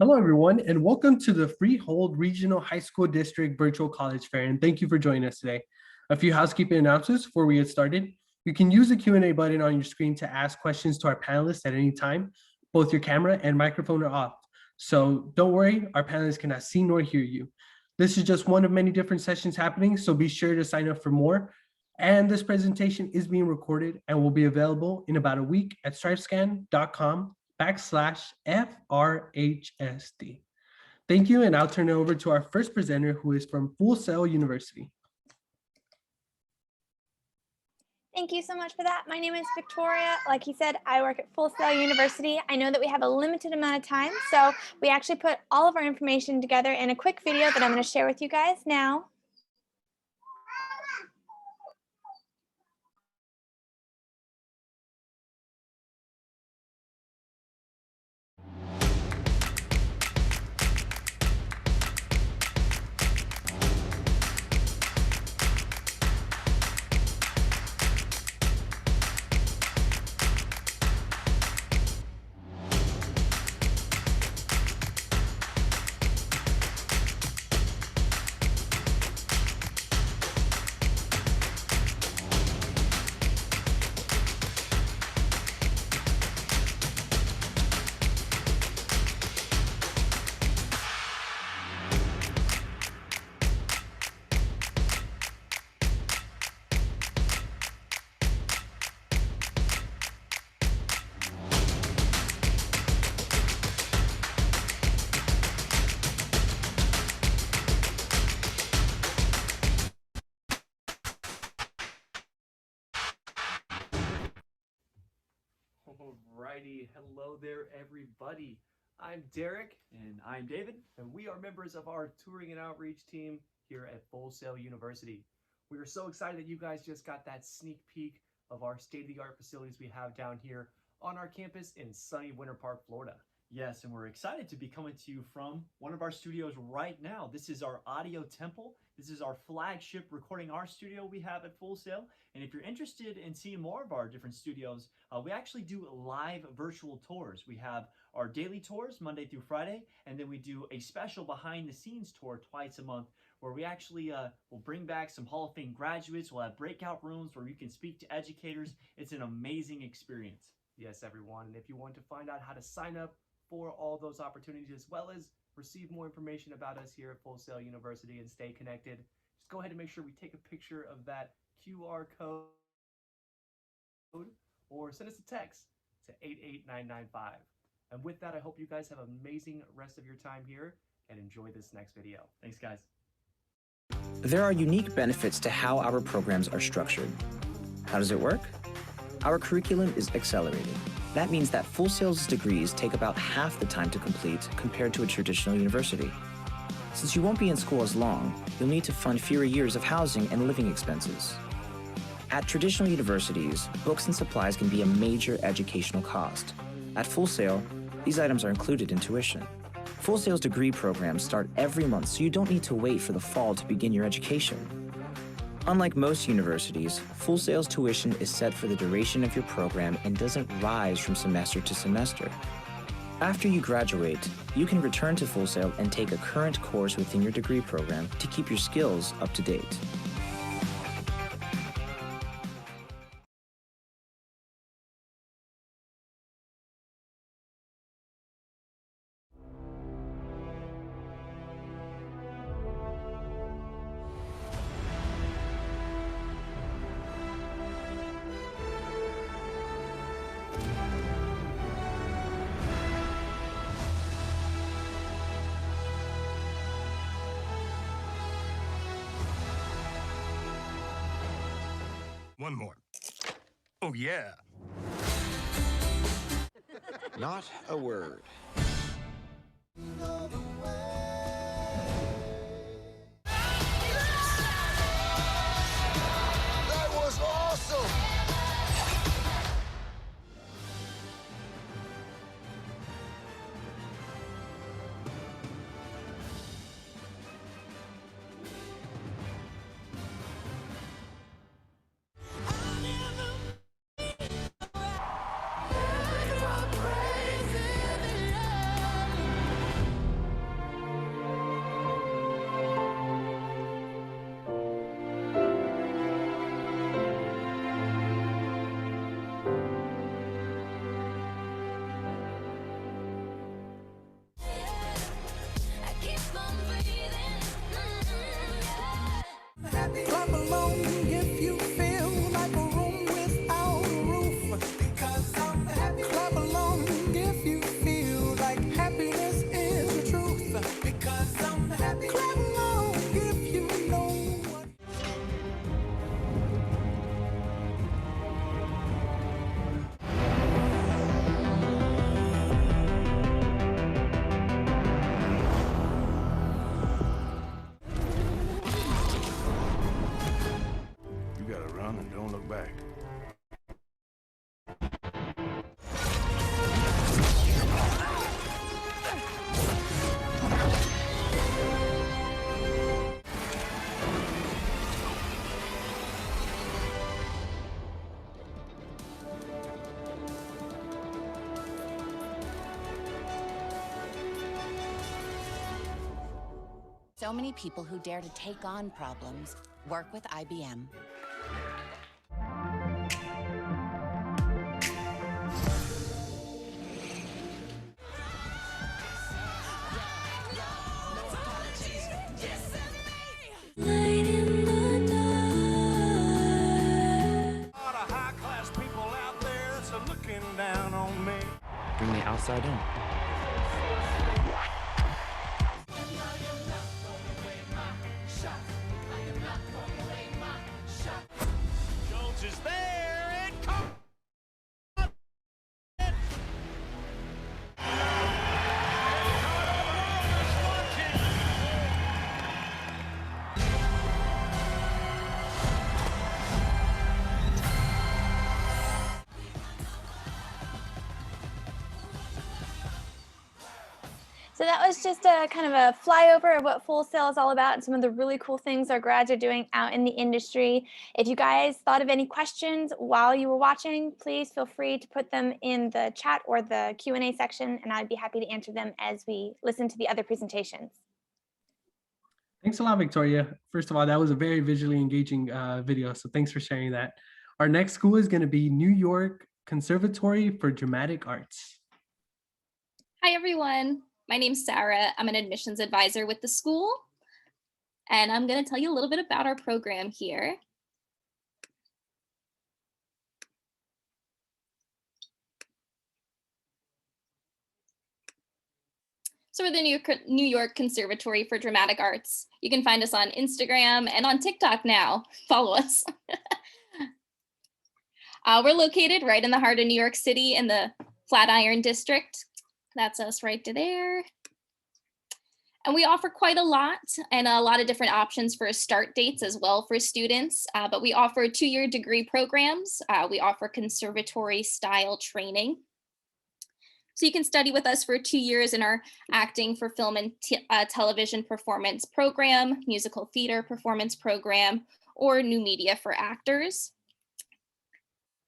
Hello, everyone, and welcome to the Freehold Regional High School District Virtual College Fair, and thank you for joining us today. A few housekeeping announcements before we get started. You can use the Q&A button on your screen to ask questions to our panelists at any time. Both your camera and microphone are off, so don't worry, our panelists cannot see nor hear you. This is just one of many different sessions happening, so be sure to sign up for more. And this presentation is being recorded and will be available in about a week at stripescan.com/FRHSD. Thank you, and I'll turn it over to our first presenter, who is from Full Sail University. Thank you so much for that. My name is Victoria. Like he said, I work at Full Sail University. I know that we have a limited amount of time, so we actually put all of our information together in a quick video that I'm going to share with you guys now. Alrighty, hello there everybody. I'm Derek. And I'm David. And we are members of our touring and outreach team here at Full Sail University. We are so excited that you guys just got that sneak peek of our state-of-the-art facilities we have down here on our campus in sunny Winter Park, Florida. Yes, and we're excited to be coming to you from one of our studios right now. This is our audio temple. This is our flagship recording art studio we have at Full Sail. And if you're interested in seeing more of our different studios, we actually do live virtual tours. We have our daily tours Monday through Friday, and then we do a special behind the scenes tour twice a month where we actually will bring back some Hall of Fame graduates. We'll have breakout rooms where you can speak to educators. It's an amazing experience. Yes, everyone. And if you want to find out how to sign up for all those opportunities, as well as receive more information about us here at Full Sail University and stay connected, just go ahead and make sure we take a picture of that QR code or send us a text to 88995. And with that, I hope you guys have an amazing rest of your time here and enjoy this next video. Thanks, guys. There are unique benefits to how our programs are structured. How does it work? Our curriculum is accelerated. That means that Full Sail's degrees take about half the time to complete compared to a traditional university. Since you won't be in school as long, you'll need to fund fewer years of housing and living expenses. At traditional universities, books and supplies can be a major educational cost. At Full Sail, these items are included in tuition. Full Sail's degree programs start every month, so you don't need to wait for the fall to begin your education. Unlike most universities, Full Sail's tuition is set for the duration of your program and doesn't rise from semester to semester. After you graduate, you can return to Full Sail and take a current course within your degree program to keep your skills up to date. One more. Oh, yeah. Not a word. That was awesome! so many people who dare to take on problems work with IBM. Bring the outside in. Jones is there and come. So that was just a kind of a flyover of what Full Sail is all about and some of the really cool things our grads are doing out in the industry. If you guys thought of any questions while you were watching, please feel free to put them in the chat or the Q&A section, and I'd be happy to answer them as we listen to the other presentations. Thanks a lot, Victoria. First of all, that was a very visually engaging video, so thanks for sharing that. Our next school is going to be New York Conservatory for Dramatic Arts. Hi, everyone. My name's Sarah. I'm an admissions advisor with the school, and I'm going to tell you a little bit about our program here. So we're the New York Conservatory for Dramatic Arts. You can find us on Instagram and on TikTok now. Follow us. We're located right in the heart of New York City in the Flatiron District. That's us right there. And we offer quite a lot and a lot of different options for start dates as well for students. But we offer 2-year degree programs. We offer conservatory style training. So you can study with us for 2 years in our acting for film and television performance program, musical theater performance program, or new media for actors.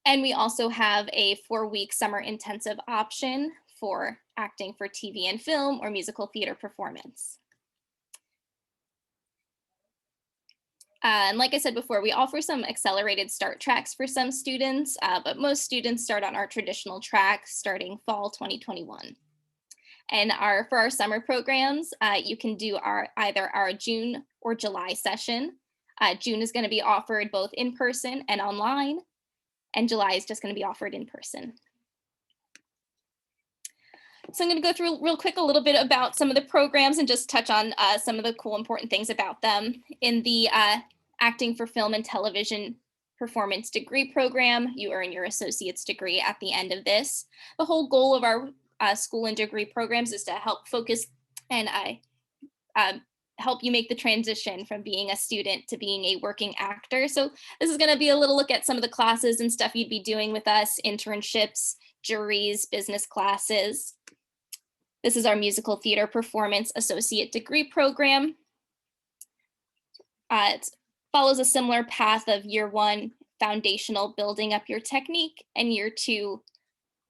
And we also have a 4-week summer intensive option for acting for TV and film or musical theater performance. And like I said before, we offer some accelerated start tracks for some students, but most students start on our traditional track starting fall 2021. And for our summer programs, you can do either our June or July session. June is going to be offered both in person and online, and July is just going to be offered in person. So I'm going to go through real quick a little bit about some of the programs and just touch on some of the cool important things about them. In the Acting for Film and Television Performance degree program, you earn your associate's degree at the end of this. The whole goal of our school and degree programs is to help focus and help you make the transition from being a student to being a working actor. So this is going to be a little look at some of the classes and stuff you'd be doing with us, internships, juries, business classes. This is our musical theater performance associate degree program. It follows a similar path of year 1, foundational, building up your technique, and year 2,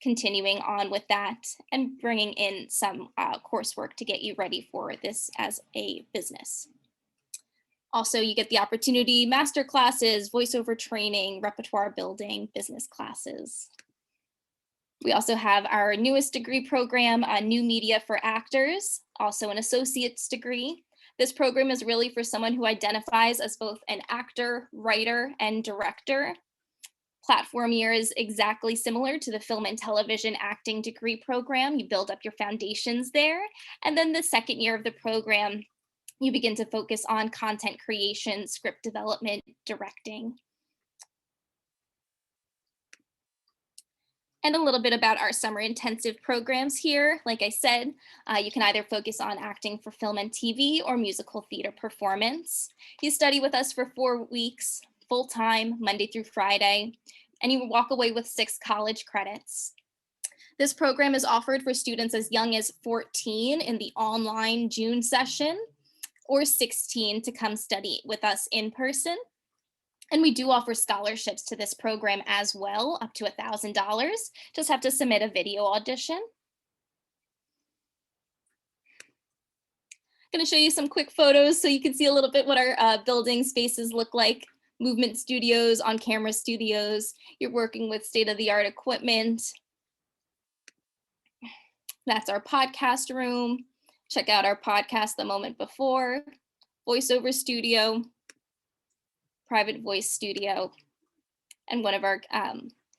continuing on with that and bringing in some coursework to get you ready for this as a business. Also, you get the opportunity, master classes, voiceover training, repertoire building, business classes. We also have our newest degree program, New Media for Actors, also an associate's degree. This program is really for someone who identifies as both an actor, writer, and director. Platform year is exactly similar to the film and television acting degree program. You build up your foundations there. And then the second year of the program, you begin to focus on content creation, script development, directing. And a little bit about our summer intensive programs here. Like I said, you can either focus on acting for film and TV or musical theater performance. You study with us for 4 weeks, full-time, Monday through Friday, and you walk away with 6 college credits. This program is offered for students as young as 14 in the online June session, or 16 to come study with us in person. And we do offer scholarships to this program as well, up to $1,000. Just have to submit a video audition. Going to show you some quick photos so you can see a little bit what our building spaces look like. Movement studios, on-camera studios. You're working with state-of-the-art equipment. That's our podcast room. Check out our podcast the moment before. Voiceover studio, private voice studio, and one of our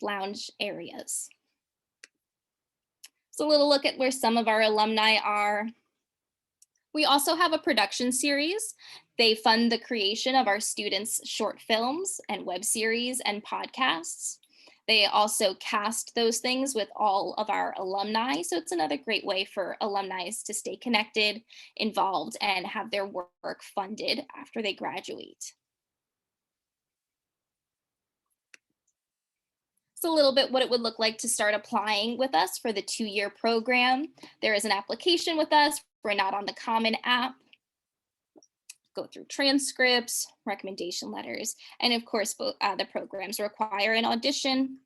lounge areas. So a little look at where some of our alumni are. We also have a production series. They fund the creation of our students' short films and web series and podcasts. They also cast those things with all of our alumni. So it's another great way for alumni to stay connected, involved, and have their work funded after they graduate. A little bit what it would look like to start applying with us for the 2-year program. There is an application with us. We're not on the Common App. Go through transcripts, recommendation letters, and of course, both the programs require an audition.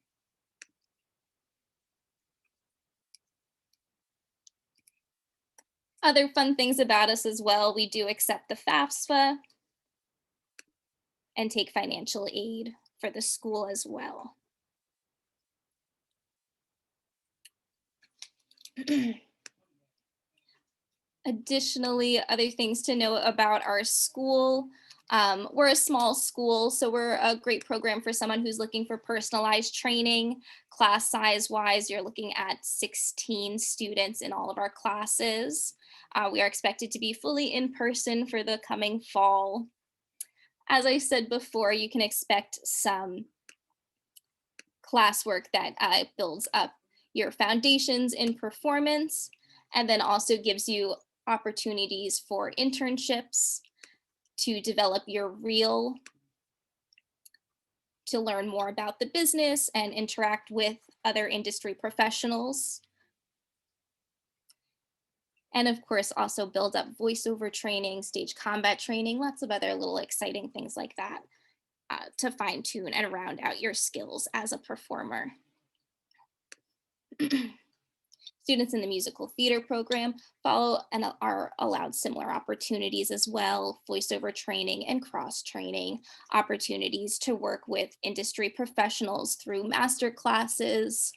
Other fun things about us as well, we do accept the FAFSA and take financial aid for the school as well. Additionally, other things to know about our school. We're a small school, so we're a great program for someone who's looking for personalized training. Class size wise, you're looking at 16 students in all of our classes. We are expected to be fully in person for the coming fall. As I said before, you can expect some classwork that builds up your foundations in performance, and then also gives you opportunities for internships to develop your reel, to learn more about the business and interact with other industry professionals. And of course, also build up voiceover training, stage combat training, lots of other little exciting things like that to fine tune and round out your skills as a performer. Students in the musical theater program follow and are allowed similar opportunities as well, voiceover training and cross training, opportunities to work with industry professionals through master classes.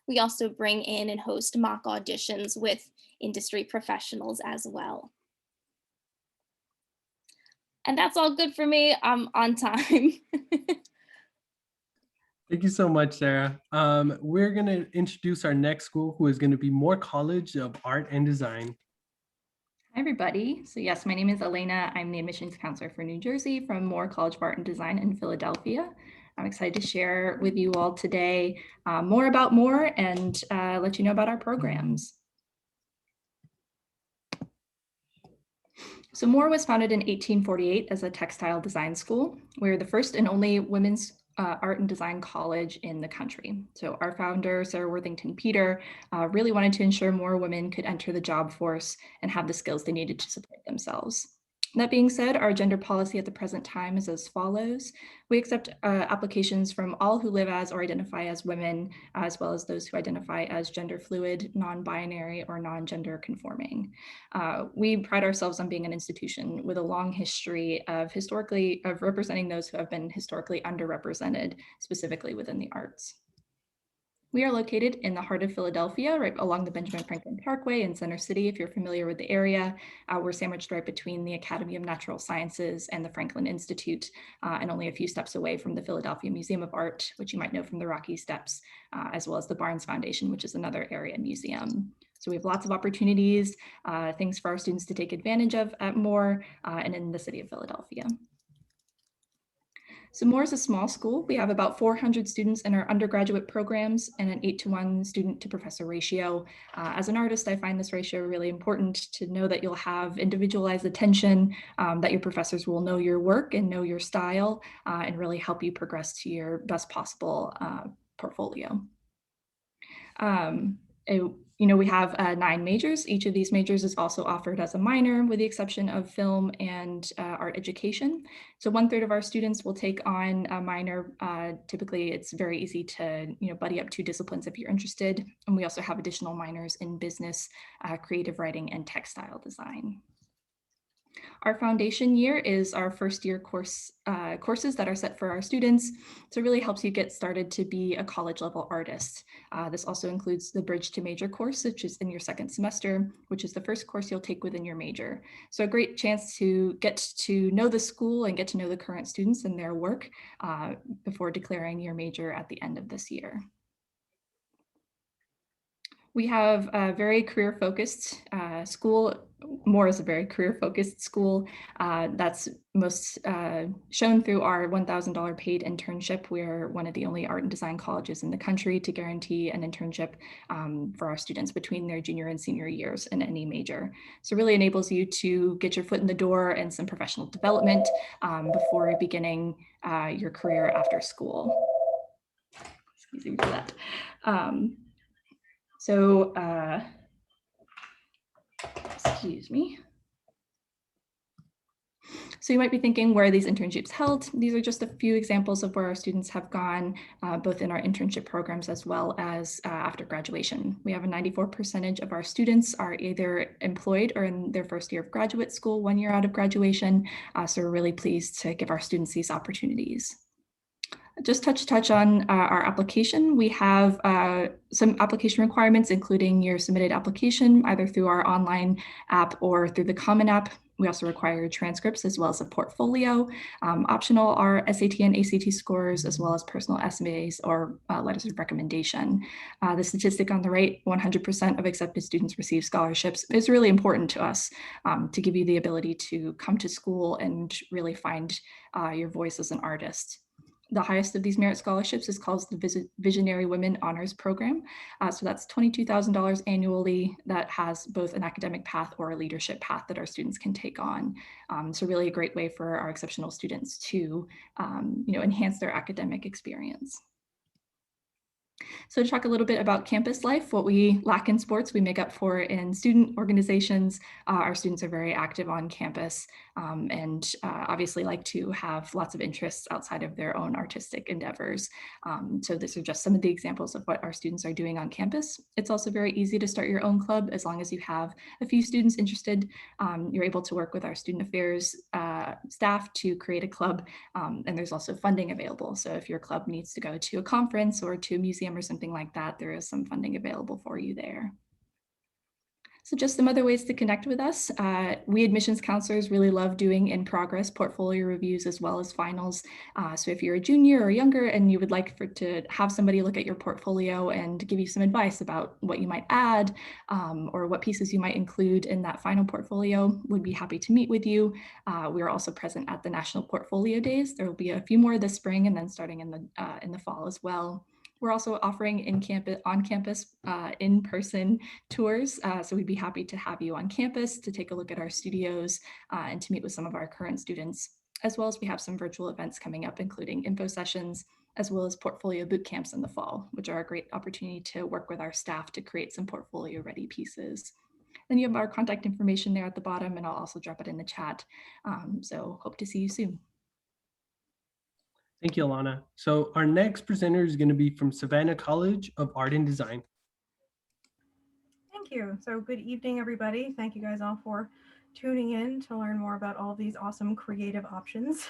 We also bring in and host mock auditions with industry professionals as well. And that's all good for me. I'm on time. Thank you so much, Sarah. We're going to introduce our next school, who is going to be Moore College of Art and Design. Hi, everybody. So yes, my name is Elena. I'm the admissions counselor for New Jersey from Moore College of Art and Design in Philadelphia. I'm excited to share with you all today more about Moore and let you know about our programs. So Moore was founded in 1848 as a textile design school. We're the first and only women's art and design college in the country. So our founder, Sarah Worthington Peter, really wanted to ensure more women could enter the job force and have the skills they needed to support themselves. That being said, our gender policy at the present time is as follows. We accept applications from all who live as or identify as women, as well as those who identify as gender fluid, non-binary, or non-gender conforming. We pride ourselves on being an institution with a long history of representing those who have been historically underrepresented, specifically within the arts. We are located in the heart of Philadelphia, right along the Benjamin Franklin Parkway in Center City, if you're familiar with the area. We're sandwiched right between the Academy of Natural Sciences and the Franklin Institute, and only a few steps away from the Philadelphia Museum of Art, which you might know from the Rocky Steps, as well as the Barnes Foundation, which is another area museum. So we have lots of opportunities, things for our students to take advantage of at Moore and in the city of Philadelphia. So Moore is a small school. We have about 400 students in our undergraduate programs and an 8-to-1 student to professor ratio. As an artist, I find this ratio really important to know that you'll have individualized attention, that your professors will know your work and know your style, and really help you progress to your best possible portfolio. We have 9 majors. Each of these majors is also offered as a minor, with the exception of film and art education. So 1/3 of our students will take on a minor. Typically, it's very easy to buddy up 2 disciplines if you're interested. And we also have additional minors in business, creative writing, and textile design. Our foundation year is our first year courses that are set for our students. So it really helps you get started to be a college level artist. This also includes the Bridge to Major course, which is in your second semester, which is the first course you'll take within your major. So a great chance to get to know the school and get to know the current students and their work before declaring your major at the end of this year. We have a very career-focused school. Moore is a very career-focused school. That's most shown through our $1,000 paid internship. We're one of the only art and design colleges in the country to guarantee an internship for our students between their junior and senior years in any major. So it really enables you to get your foot in the door and some professional development before beginning your career after school. Excuse me for that. Excuse me. So you might be thinking, where are these internships held? These are just a few examples of where our students have gone, both in our internship programs as well as after graduation. We have a 94% of our students are either employed or in their first year of graduate school, 1 year out of graduation. So we're really pleased to give our students these opportunities. Just touch on our application. We have some application requirements, including your submitted application, either through our online app or through the Common App. We also require transcripts as well as a portfolio. Optional are SAT and ACT scores, as well as personal essays or letters of recommendation. The statistic on the right, 100% of accepted students receive scholarships, is really important to us to give you the ability to come to school and really find your voice as an artist. The highest of these merit scholarships is called the Visionary Women Honors Program. So that's $22,000 annually that has both an academic path or a leadership path that our students can take on. So really a great way for our exceptional students to enhance their academic experience. So to talk a little bit about campus life, what we lack in sports, we make up for in student organizations. Our students are very active on campus and obviously like to have lots of interests outside of their own artistic endeavors. So these are just some of the examples of what our students are doing on campus. It's also very easy to start your own club as long as you have a few students interested. You're able to work with our student affairs staff to create a club, and there's also funding available. So if your club needs to go to a conference or to a museum or something like that, there is some funding available for you there. So just some other ways to connect with us. We admissions counselors really love doing in-progress portfolio reviews as well as finals. So if you're a junior or younger and you would like to have somebody look at your portfolio and give you some advice about what you might add or what pieces you might include in that final portfolio, we'd be happy to meet with you. We are also present at the National Portfolio Days. There will be a few more this spring and then starting in the fall as well. We're also offering on-campus in-person tours, so we'd be happy to have you on campus to take a look at our studios and to meet with some of our current students, as well as we have some virtual events coming up, including info sessions, as well as portfolio boot camps in the fall, which are a great opportunity to work with our staff to create some portfolio-ready pieces. Then you have our contact information there at the bottom, and I'll also drop it in the chat. So hope to see you soon. Thank you, Alana. So our next presenter is going to be from Savannah College of Art and Design. Thank you. So good evening, everybody. Thank you guys all for tuning in to learn more about all of these awesome creative options.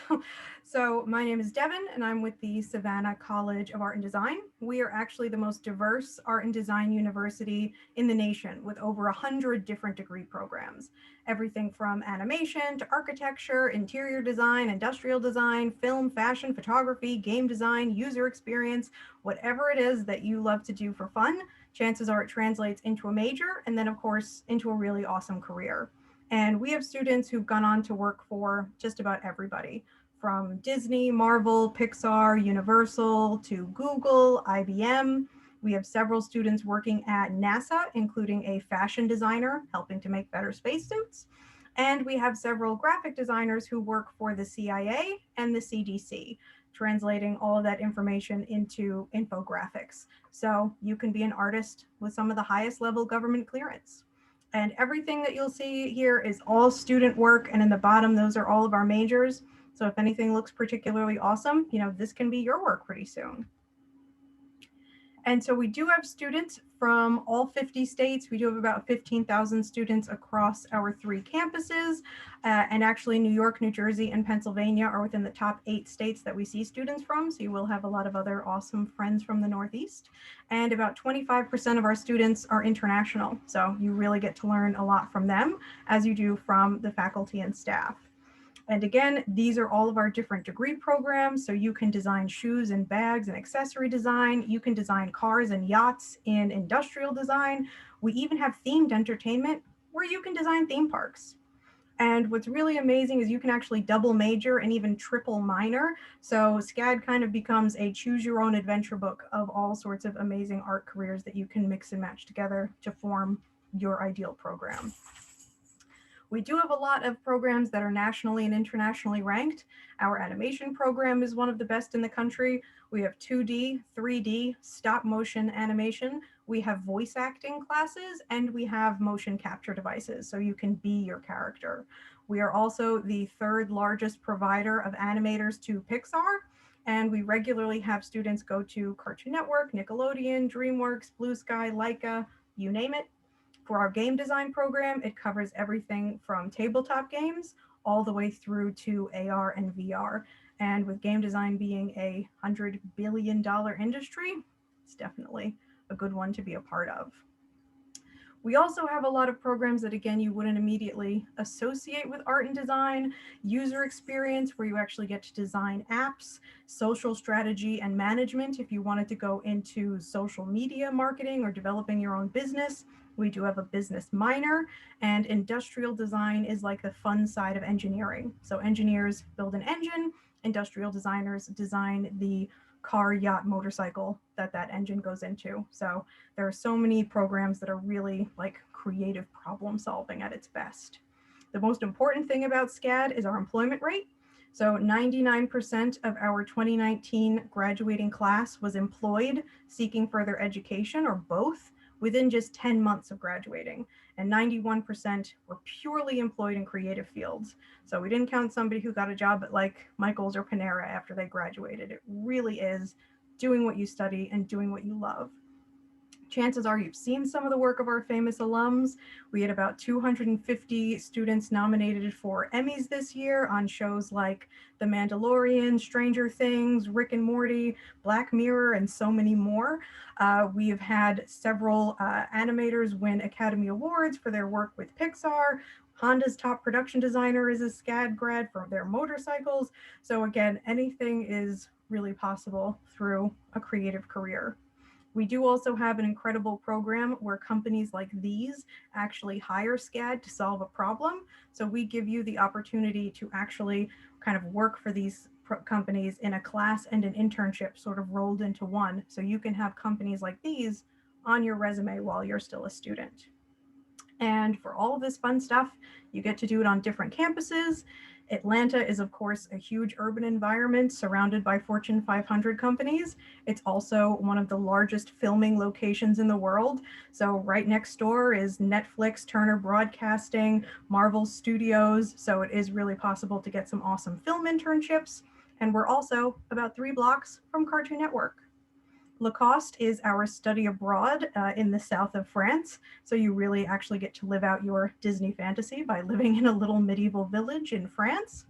So my name is Devin, and I'm with the Savannah College of Art and Design. We are actually the most diverse art and design university in the nation, with over 100 different degree programs. Everything from animation to architecture, interior design, industrial design, film, fashion, photography, game design, user experience, whatever it is that you love to do for fun, chances are it translates into a major and then of course into a really awesome career. And we have students who've gone on to work for just about everybody, from Disney, Marvel, Pixar, Universal, to Google, IBM. We have several students working at NASA, including a fashion designer helping to make better spacesuits. And we have several graphic designers who work for the CIA and the CDC, translating all of that information into infographics. So you can be an artist with some of the highest level government clearance. And everything that you'll see here is all student work. And in the bottom, those are all of our majors. So if anything looks particularly awesome, this can be your work pretty soon. And so we do have students from all 50 states. We do have about 15,000 students across our 3 campuses. And actually New York, New Jersey, and Pennsylvania are within the top 8 states that we see students from. So you will have a lot of other awesome friends from the Northeast. And about 25% of our students are international. So you really get to learn a lot from them as you do from the faculty and staff. And again, these are all of our different degree programs. So you can design shoes and bags and accessory design. You can design cars and yachts in industrial design. We even have themed entertainment where you can design theme parks. And what's really amazing is you can actually double major and even triple minor. So SCAD kind of becomes a choose your own adventure book of all sorts of amazing art careers that you can mix and match together to form your ideal program. We do have a lot of programs that are nationally and internationally ranked. Our animation program is one of the best in the country. We have 2D, 3D, stop motion animation. We have voice acting classes, and we have motion capture devices, so you can be your character. We are also the 3rd largest provider of animators to Pixar, and we regularly have students go to Cartoon Network, Nickelodeon, DreamWorks, Blue Sky, Laika, you name it. For our game design program, it covers everything from tabletop games all the way through to AR and VR. And with game design being a $100 billion industry, it's definitely a good one to be a part of. We also have a lot of programs that, again, you wouldn't immediately associate with art and design. User experience, where you actually get to design apps, social strategy and management if you wanted to go into social media marketing or developing your own business. We do have a business minor, and industrial design is like the fun side of engineering. So engineers build an engine, industrial designers design the car, yacht, motorcycle that engine goes into. So there are so many programs that are really like creative problem solving at its best. The most important thing about SCAD is our employment rate. So 99% of our 2019 graduating class was employed seeking further education or both within just 10 months of graduating, and 91% were purely employed in creative fields. So we didn't count somebody who got a job at like Michael's or Panera after they graduated. It really is doing what you study and doing what you love. Chances are you've seen some of the work of our famous alums. We had about 250 students nominated for Emmys this year on shows like The Mandalorian, Stranger Things, Rick and Morty, Black Mirror, and so many more. We have had several animators win Academy Awards for their work with Pixar. Honda's top production designer is a SCAD grad for their motorcycles. So again, anything is really possible through a creative career. We do also have an incredible program where companies like these actually hire SCAD to solve a problem. So we give you the opportunity to actually kind of work for these companies in a class and an internship sort of rolled into one. So you can have companies like these on your resume while you're still a student. And for all of this fun stuff, you get to do it on different campuses. Atlanta is, of course, a huge urban environment surrounded by Fortune 500 companies. It's also one of the largest filming locations in the world. So right next door is Netflix, Turner Broadcasting, Marvel Studios. So it is really possible to get some awesome film internships. And we're also about 3 blocks from Cartoon Network. Lacoste is our study abroad in the south of France. So you really actually get to live out your Disney fantasy by living in a little medieval village in France.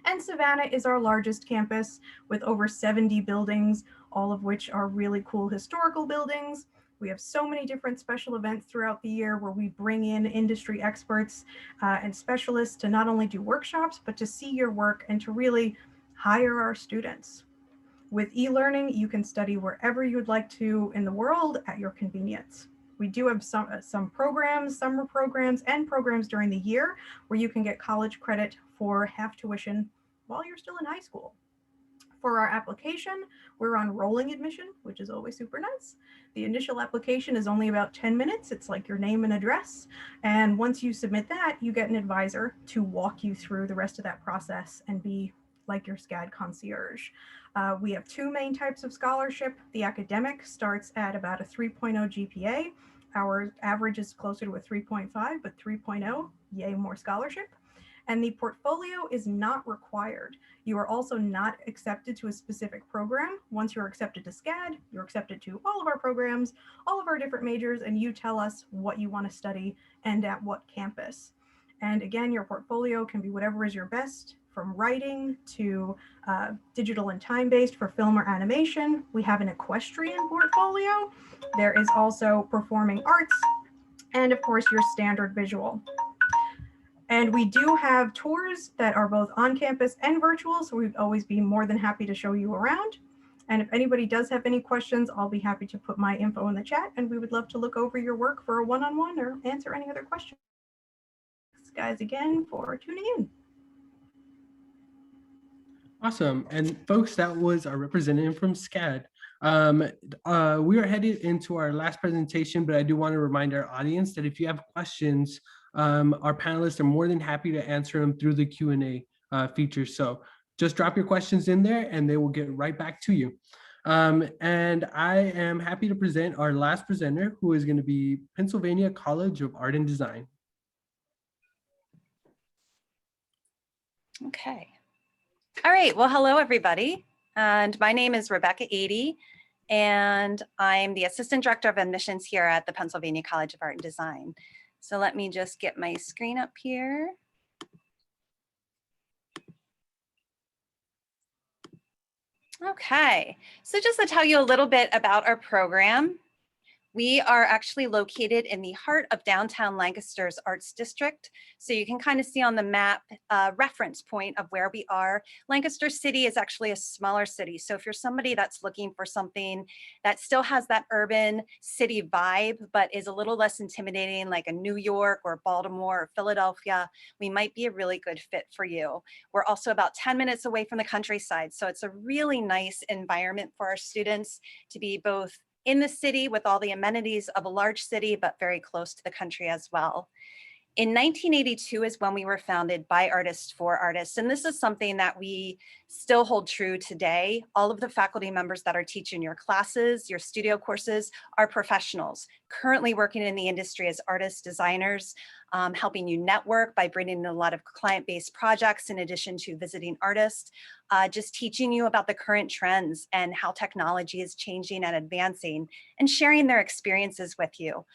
And Savannah is our largest campus with over 70 buildings, all of which are really cool historical buildings. We have so many different special events throughout the year where we bring in industry experts and specialists to not only do workshops, but to see your work and to really hire our students. With e-learning, you can study wherever you would like to in the world at your convenience. We do have some programs, summer programs, and programs during the year where you can get college credit for half tuition while you're still in high school. For our application, we're on rolling admission, which is always super nice. The initial application is only about 10 minutes. It's like your name and address. And once you submit that, you get an advisor to walk you through the rest of that process and be like your SCAD concierge. We have 2 main types of scholarship. The academic starts at about a 3.0 GPA. Our average is closer to a 3.5, but 3.0, yay, more scholarship. And the portfolio is not required. You are also not accepted to a specific program. Once you're accepted to SCAD, you're accepted to all of our programs, all of our different majors, and you tell us what you want to study and at what campus. And again, your portfolio can be whatever is your best, from writing to digital and time-based for film or animation. We have an equestrian portfolio. There is also performing arts, and of course your standard visual. And we do have tours that are both on campus and virtual, so we'd always be more than happy to show you around. And if anybody does have any questions, I'll be happy to put my info in the chat, and we would love to look over your work for a one-on-one or answer any other questions. Thanks, guys, again for tuning in. Awesome. And folks, that was our representative from SCAD. We are headed into our last presentation, but I do want to remind our audience that if you have questions, our panelists are more than happy to answer them through the Q&A feature. So just drop your questions in there and they will get right back to you. And I am happy to present our last presenter, who is going to be Pennsylvania College of Art and Design. Okay. All right, well, hello everybody. And my name is Rebecca Eady, and I'm the Assistant Director of Admissions here at the Pennsylvania College of Art and Design. So let me just get my screen up here. Okay, so just to tell you a little bit about our program. We are actually located in the heart of downtown Lancaster's Arts District. So you can kind of see on the map reference point of where we are. Lancaster City is actually a smaller city. So if you're somebody that's looking for something that still has that urban city vibe, but is a little less intimidating, like a New York or Baltimore or Philadelphia, we might be a really good fit for you. We're also about 10 minutes away from the countryside. So it's a really nice environment for our students to be both in the city with all the amenities of a large city, but very close to the country as well. In 1982 is when we were founded by artists for artists. And this is something that we still hold true today. All of the faculty members that are teaching your classes, your studio courses, are professionals currently working in the industry as artists, designers, helping you network by bringing in a lot of client-based projects in addition to visiting artists, just teaching you about the current trends and how technology is changing and advancing, and sharing their experiences with you.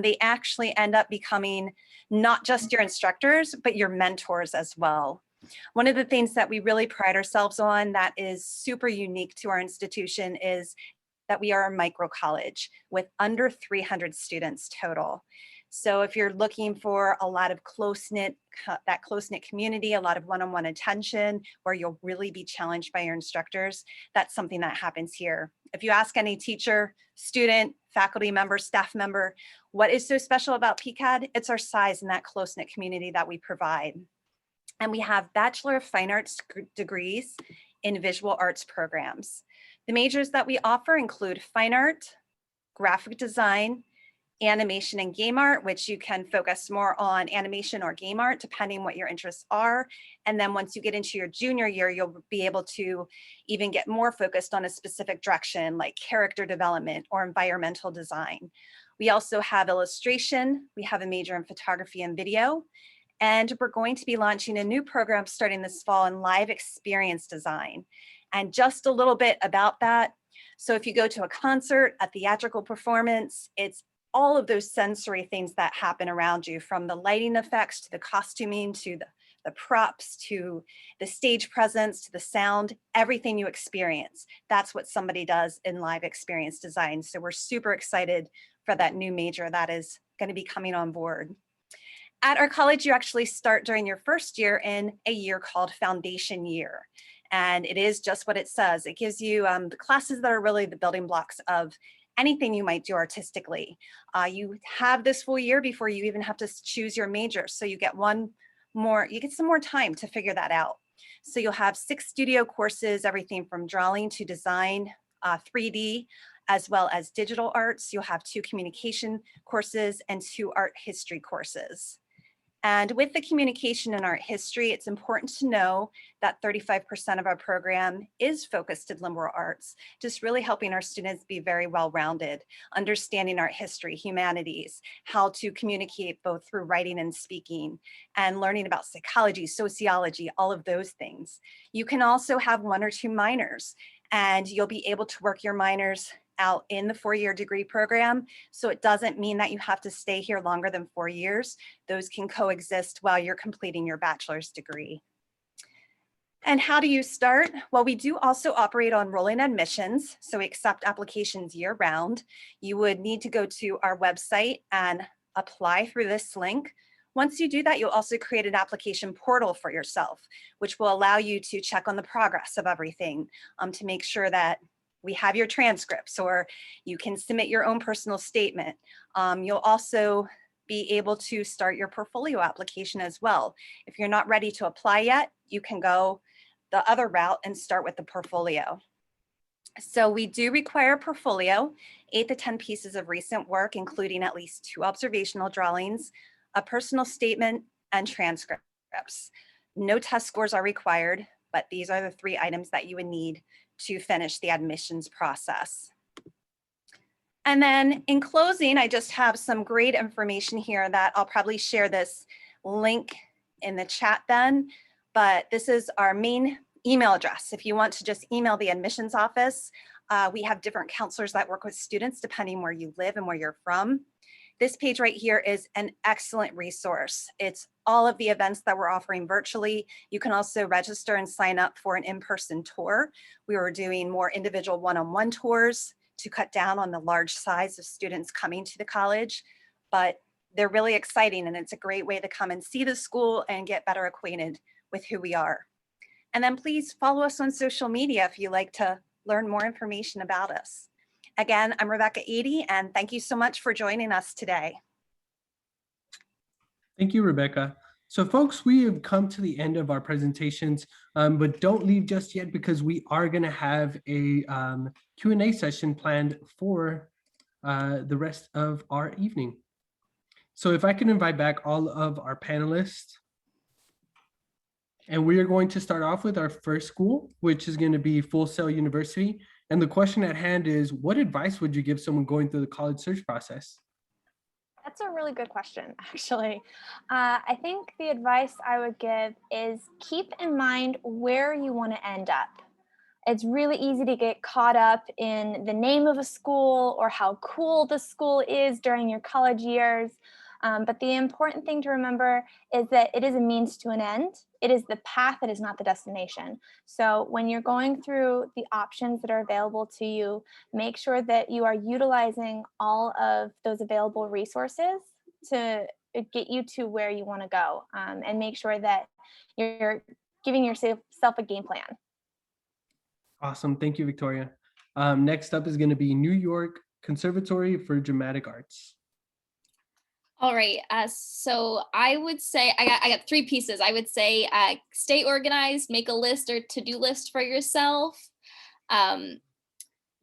They actually end up becoming not just your instructors, but your mentors as well. One of the things that we really pride ourselves on that is super unique to our institution is that we are a micro college with under 300 students total. So if you're looking for a lot of that close-knit community, a lot of one-on-one attention where you'll really be challenged by your instructors, that's something that happens here. If you ask any teacher, student, faculty member, staff member, what is so special about PCAD? It's our size and that close-knit community that we provide. And we have Bachelor of Fine Arts degrees in visual arts programs. The majors that we offer include fine art, graphic design, animation and game art, which you can focus more on animation or game art, depending what your interests are. And then once you get into your junior year, you'll be able to even get more focused on a specific direction, like character development or environmental design. We also have illustration. We have a major in photography and video. And we're going to be launching a new program starting this fall in live experience design. And just a little bit about that. So if you go to a concert, a theatrical performance, it's all of those sensory things that happen around you, from the lighting effects to the costuming to the props to the stage presence to the sound, everything you experience. That's what somebody does in live experience design. So we're super excited for that new major that is going to be coming on board. At our college, you actually start during your first year in a year called Foundation Year. And it is just what it says. It gives you the classes that are really the building blocks of anything you might do artistically. You have this full year before you even have to choose your major. So you get some more time to figure that out. So you'll have 6 studio courses, everything from drawing to design, 3D, as well as digital arts. You'll have 2 communication courses and 2 art history courses. And with the communication and art history, it's important to know that 35% of our program is focused in liberal arts, just really helping our students be very well-rounded, understanding art history, humanities, how to communicate both through writing and speaking, and learning about psychology, sociology, all of those things. You can also have 1 or 2 minors, and you'll be able to work your minors out in the 4-year degree program. So it doesn't mean that you have to stay here longer than 4 years. Those can coexist while you're completing your bachelor's degree. And how do you start? Well, we do also operate on rolling admissions. So we accept applications year round. You would need to go to our website and apply through this link. Once you do that, you'll also create an application portal for yourself, which will allow you to check on the progress of everything to make sure that we have your transcripts, or you can submit your own personal statement. You'll also be able to start your portfolio application as well. If you're not ready to apply yet, you can go the other route and start with the portfolio. So we do require a portfolio, 8 to 10 pieces of recent work, including at least 2 observational drawings, a personal statement, and transcripts. No test scores are required, but these are the 3 items that you would need to finish the admissions process. And then in closing, I just have some great information here that I'll probably share this link in the chat then, but this is our main email address. If you want to just email the admissions office, we have different counselors that work with students depending where you live and where you're from. This page right here is an excellent resource. It's all of the events that we're offering virtually. You can also register and sign up for an in-person tour. We were doing more individual one-on-one tours to cut down on the large size of students coming to the college, but they're really exciting, and it's a great way to come and see the school and get better acquainted with who we are. And then please follow us on social media if you like to learn more information about us. Again, I'm Rebecca Eady, and thank you so much for joining us today. Thank you, Rebecca. So folks, we have come to the end of our presentations, but don't leave just yet, because we are going to have a Q&A session planned for the rest of our evening. So if I can invite back all of our panelists. And we are going to start off with our first school, which is going to be Full Sail University. And the question at hand is, what advice would you give someone going through the college search process? That's a really good question, actually. I think the advice I would give is keep in mind where you want to end up. It's really easy to get caught up in the name of a school or how cool the school is during your college years. But the important thing to remember is that it is a means to an end. It is the path, it is not the destination. So when you're going through the options that are available to you, make sure that you are utilizing all of those available resources to get you to where you want to go, and make sure that you're giving yourself a game plan. Awesome. Thank you, Victoria. Next up is going to be New York Conservatory for Dramatic Arts. All right, so I would say I got 3 pieces. I would say stay organized, make a list or to-do list for yourself,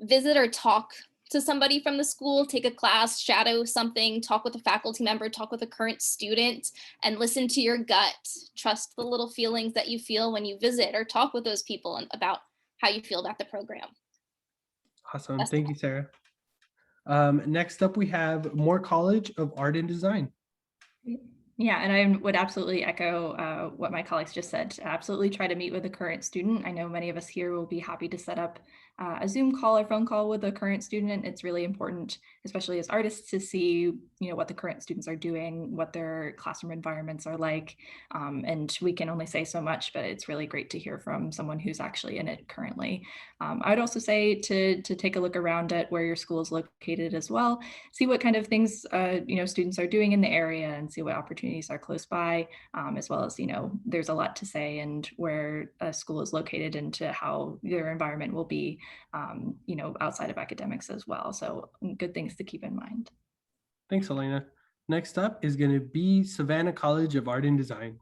visit or talk to somebody from the school, take a class, shadow something, talk with a faculty member, talk with a current student, and listen to your gut. Trust the little feelings that you feel when you visit or talk with those people about how you feel about the program. Awesome. Thank you, Sarah. Next up, we have Moore College of Art and Design. Yeah, and I would absolutely echo what my colleagues just said. Absolutely try to meet with a current student. I know many of us here will be happy to set up a Zoom call or phone call with a current student. It's really important, especially as artists, to see what the current students are doing, what their classroom environments are like. And we can only say so much, but it's really great to hear from someone who's actually in it currently. I would also say to take a look around at where your school is located as well. See what kind of things students are doing in the area, and see what opportunities are close by, as well as there's a lot to say and where a school is located and to how their environment will be outside of academics as well. So good things to keep in mind. Thanks, Elena. Next up is going to be Savannah College of Art and Design.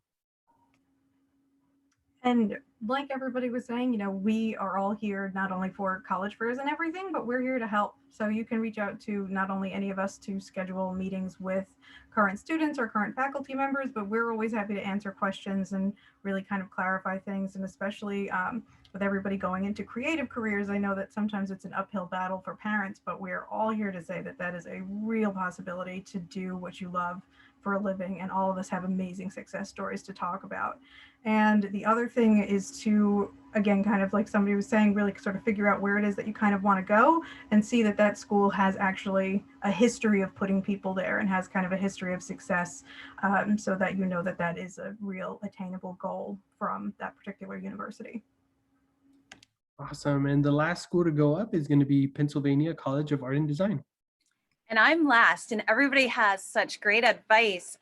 And like everybody was saying, we are all here not only for college fairs and everything, but we're here to help. So you can reach out to not only any of us to schedule meetings with current students or current faculty members, but we're always happy to answer questions and really kind of clarify things. And especially with everybody going into creative careers, I know that sometimes it's an uphill battle for parents, but we're all here to say that that is a real possibility to do what you love for a living. And all of us have amazing success stories to talk about. And the other thing is to, again, kind of like somebody was saying, really sort of figure out where it is that you kind of want to go and see that that school has actually a history of putting people there and has kind of a history of success, so that you know that that is a real attainable goal from that particular university. Awesome. And the last school to go up is going to be Pennsylvania College of Art and Design. And I'm last, and everybody has such great advice.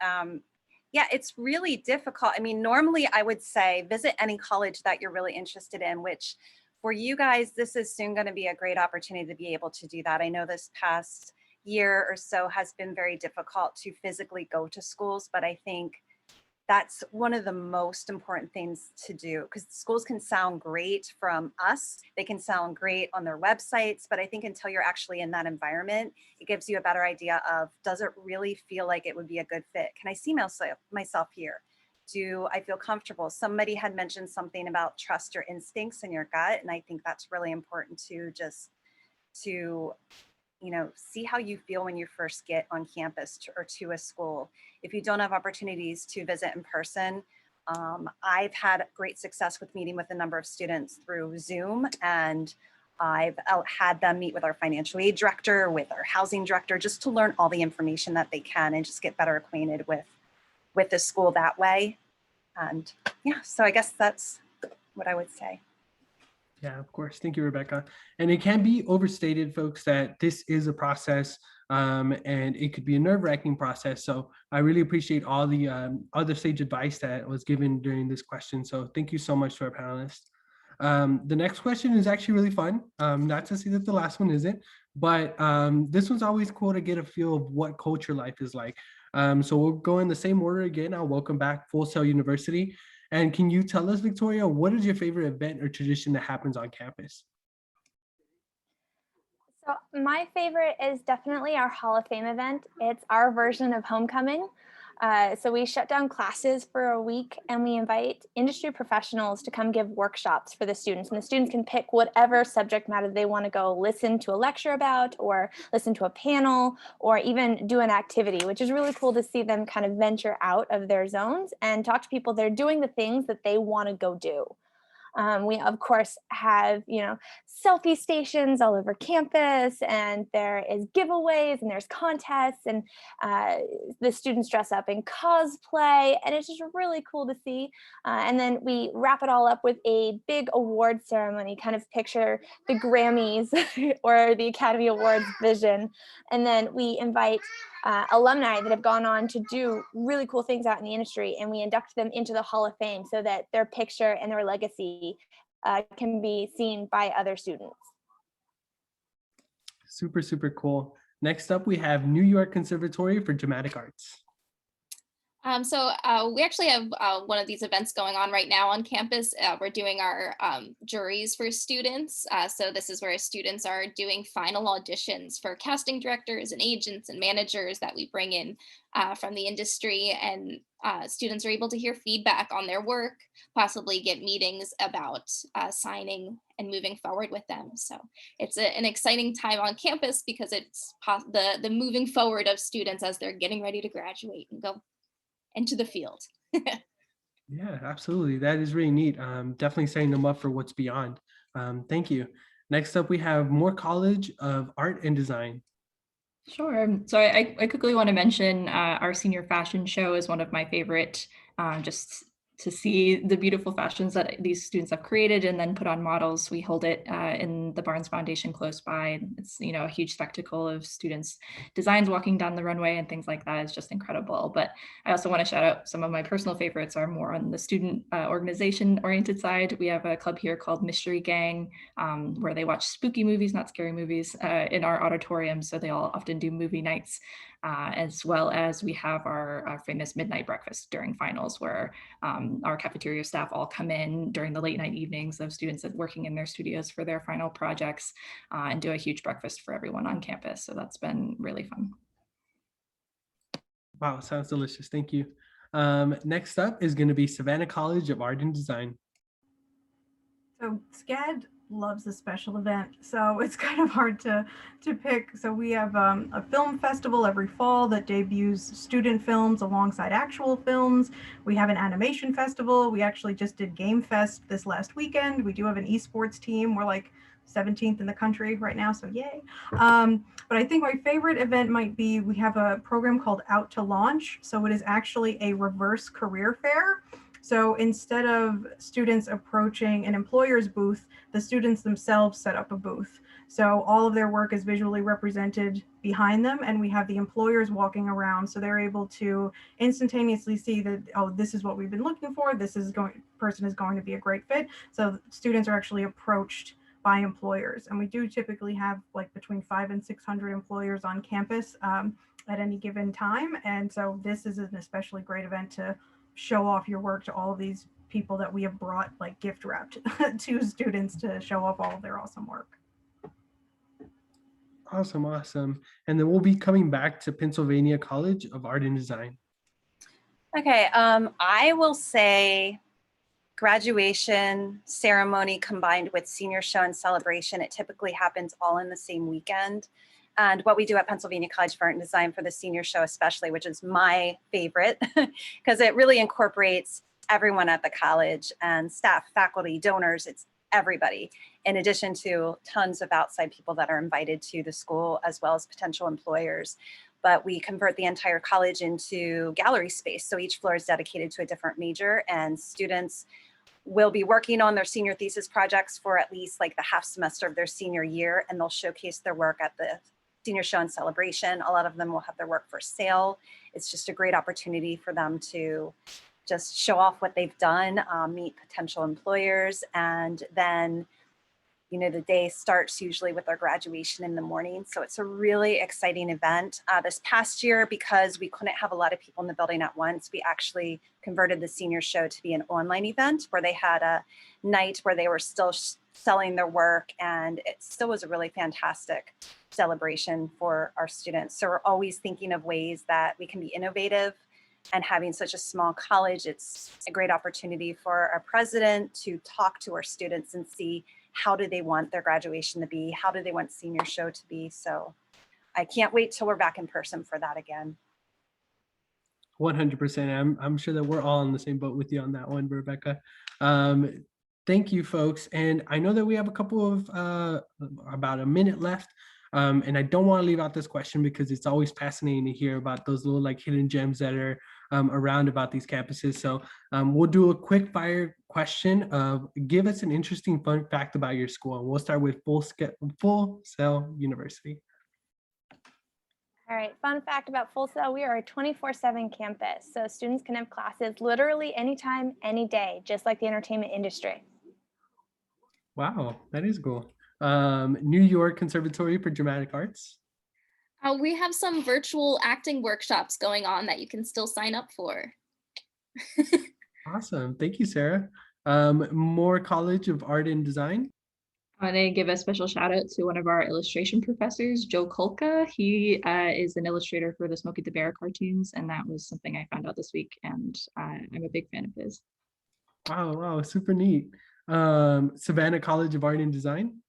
Yeah, it's really difficult. I mean, normally I would say visit any college that you're really interested in, which for you guys, this is soon going to be a great opportunity to be able to do that. I know this past year or so has been very difficult to physically go to schools, but I think that's one of the most important things to do, because schools can sound great from us. They can sound great on their websites, but I think until you're actually in that environment, it gives you a better idea of, does it really feel like it would be a good fit? Can I see myself here? Do I feel comfortable? Somebody had mentioned something about trust your instincts and your gut. And I think that's really important to just to see how you feel when you first get on campus or to a school. If you don't have opportunities to visit in person, I've had great success with meeting with a number of students through Zoom, and I've had them meet with our financial aid director, with our housing director, just to learn all the information that they can and just get better acquainted with the school that way. And yeah, so I guess that's what I would say. Yeah, of course. Thank you, Rebecca. And it can be overstated, folks, that this is a process, and it could be a nerve-wracking process. So I really appreciate all the other sage advice that was given during this question. So thank you so much to our panelists. The next question is actually really fun. Not to say that the last one isn't, but this one's always cool to get a feel of what culture life is like. So we'll go in the same order again. I'll welcome back Full Sail University. And can you tell us, Victoria, what is your favorite event or tradition that happens on campus? So my favorite is definitely our Hall of Fame event. It's our version of homecoming. So we shut down classes for a week and we invite industry professionals to come give workshops for the students. And the students can pick whatever subject matter they want to go listen to a lecture about, or listen to a panel, or even do an activity, which is really cool to see them kind of venture out of their zones and talk to people that are doing the things that they want to go do. We, of course, have, selfie stations all over campus, and there is giveaways and there's contests, and the students dress up in cosplay, and it's just really cool to see. And then we wrap it all up with a big award ceremony, kind of picture the Grammys or the Academy Awards vision. And then we invite alumni that have gone on to do really cool things out in the industry, and we induct them into the Hall of Fame so that their picture and their legacy can be seen by other students. Super, super cool. Next up, we have New York Conservatory for Dramatic Arts. So we actually have one of these events going on right now on campus. We're doing our juries for students. So this is where students are doing final auditions for casting directors and agents and managers that we bring in from the industry. And students are able to hear feedback on their work, possibly get meetings about signing and moving forward with them. So it's an exciting time on campus because it's the moving forward of students as they're getting ready to graduate and go into the field. Yeah, absolutely. That is really neat. Definitely setting them up for what's beyond. Thank you. Next up, we have Moore College of Art and Design. Sure. So I quickly want to mention our senior fashion show is one of my favorite, just to see the beautiful fashions that these students have created and then put on models. We hold it in the Barnes Foundation close by. It's, a huge spectacle of students' designs walking down the runway and things like that is just incredible. But I also want to shout out some of my personal favorites are more on the student organization oriented side. We have a club here called Mystery Gang, where they watch spooky movies, not scary movies, in our auditorium. So they all often do movie nights. As well as we have our famous midnight breakfast during finals, where Our cafeteria staff all come in during the late night evenings of students working in their studios for their final projects and do a huge breakfast for everyone on campus. So that's been really fun. Wow, sounds delicious. Thank you. Next up is going to be Savannah College of Art and Design. So SCAD loves a special event, so it's kind of hard to pick. So we have a film festival every fall that debuts student films alongside actual films. We have an animation festival. We actually just did Game Fest this last weekend. We do have an esports team. We're like 17th in the country right now, so yay. But I think my favorite event might be, we have a program called Out to Launch. So it is actually a reverse career fair. So instead of students approaching an employer's booth, the students themselves set up a booth. So all of their work is visually represented behind them, and we have the employers walking around, so they're able to instantaneously see that, oh, this is what we've been looking for. Person is going to be a great fit. So students are actually approached by employers, and we do typically have like between 500 and 600 employers on campus at any given time. And so this is an especially great event to show off your work to all of these people that we have brought like gift wrapped to students to show off all of their awesome work. Awesome, awesome. And then we'll be coming back to Pennsylvania College of Art and Design. Okay, I will say graduation ceremony combined with senior show and celebration. It typically happens all in the same weekend. And what we do at Pennsylvania College of Art and Design for the senior show especially, which is my favorite, because it really incorporates everyone at the college and staff, faculty, donors, it's everybody, in addition to tons of outside people that are invited to the school, as well as potential employers. But we convert the entire college into gallery space. So each floor is dedicated to a different major, and students will be working on their senior thesis projects for at least like the half semester of their senior year, and they'll showcase their work at the senior show and celebration. A lot of them will have their work for sale. It's just a great opportunity for them to just show off what they've done, meet potential employers, and then, you know, the day starts usually with our graduation in the morning. So it's a really exciting event. This past year, because we couldn't have a lot of people in the building at once, we actually converted the senior show to be an online event where they had a night where they were still selling their work, and it still was a really fantastic celebration for our students. So we're always thinking of ways that we can be innovative, and having such a small college, it's a great opportunity for our president to talk to our students and see how do they want their graduation to be? How do they want senior show to be? So I can't wait till we're back in person for that again. 100%. I'm sure that we're all in the same boat with you on that one, Rebecca. Thank you, folks. And I know that we have a couple of about a minute left. And I don't want to leave out this question because it's always fascinating to hear about those little like hidden gems that are around about these campuses. So we'll do a quick fire question of give us an interesting fun fact about your school. And we'll start with Full Sail University. All right, fun fact about Full Sail, we are a 24/7 campus. So students can have classes literally anytime, any day, just like the entertainment industry. Wow, that is cool. New York Conservatory for Dramatic Arts. We have some virtual acting workshops going on that you can still sign up for. Awesome. Thank you, Sarah. Moore College of Art and Design. I want to give a special shout out to one of our illustration professors, Joe Kolka. He is an illustrator for the Smokey the Bear cartoons, and that was something I found out this week, and I'm a big fan of his. Wow, super neat. Savannah College of Art and Design.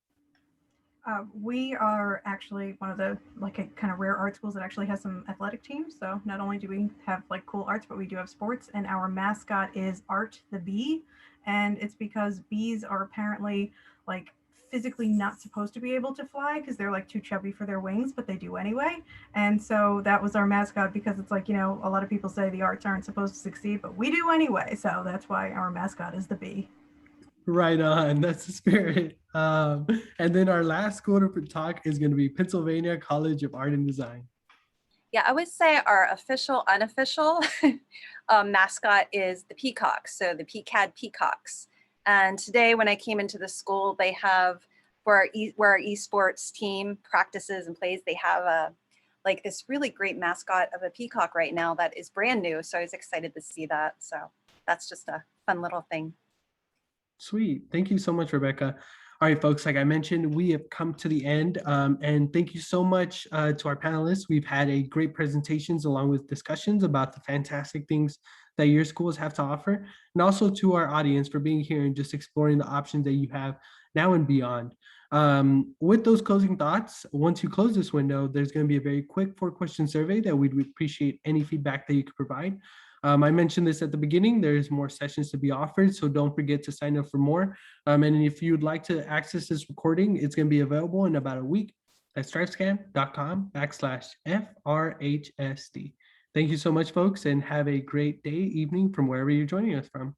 We are actually one of the like a kind of rare art schools that actually has some athletic teams. So not only do we have like cool arts, but we do have sports, and our mascot is Art the Bee. And it's because bees are apparently like physically not supposed to be able to fly because they're like too chubby for their wings, but they do anyway. And so that was our mascot, because it's like, you know, a lot of people say the arts aren't supposed to succeed, but we do anyway. So that's why our mascot is the bee. Right on, that's the spirit. And then our last school to talk is going to be Pennsylvania College of Art and Design. Yeah, I would say our official, unofficial mascot is the peacocks, so the PCAD peacocks. And today when I came into the school, they have, where our esports team practices and plays, they have like this really great mascot of a peacock right now that is brand new. So I was excited to see that. So that's just a fun little thing. Sweet. Thank you so much, Rebecca. All right, folks, like I mentioned, we have come to the end, and thank you so much to our panelists. We've had a great presentations along with discussions about the fantastic things that your schools have to offer, and also to our audience for being here and just exploring the options that you have now and beyond. With those closing thoughts, once you close this window, there's going to be a very quick 4-question survey that we'd appreciate any feedback that you could provide. I mentioned this at the beginning, there's more sessions to be offered, so don't forget to sign up for more. And if you'd like to access this recording, it's going to be available in about a week at stripescan.com/FRHSD. Thank you so much, folks, and have a great day, evening from wherever you're joining us from.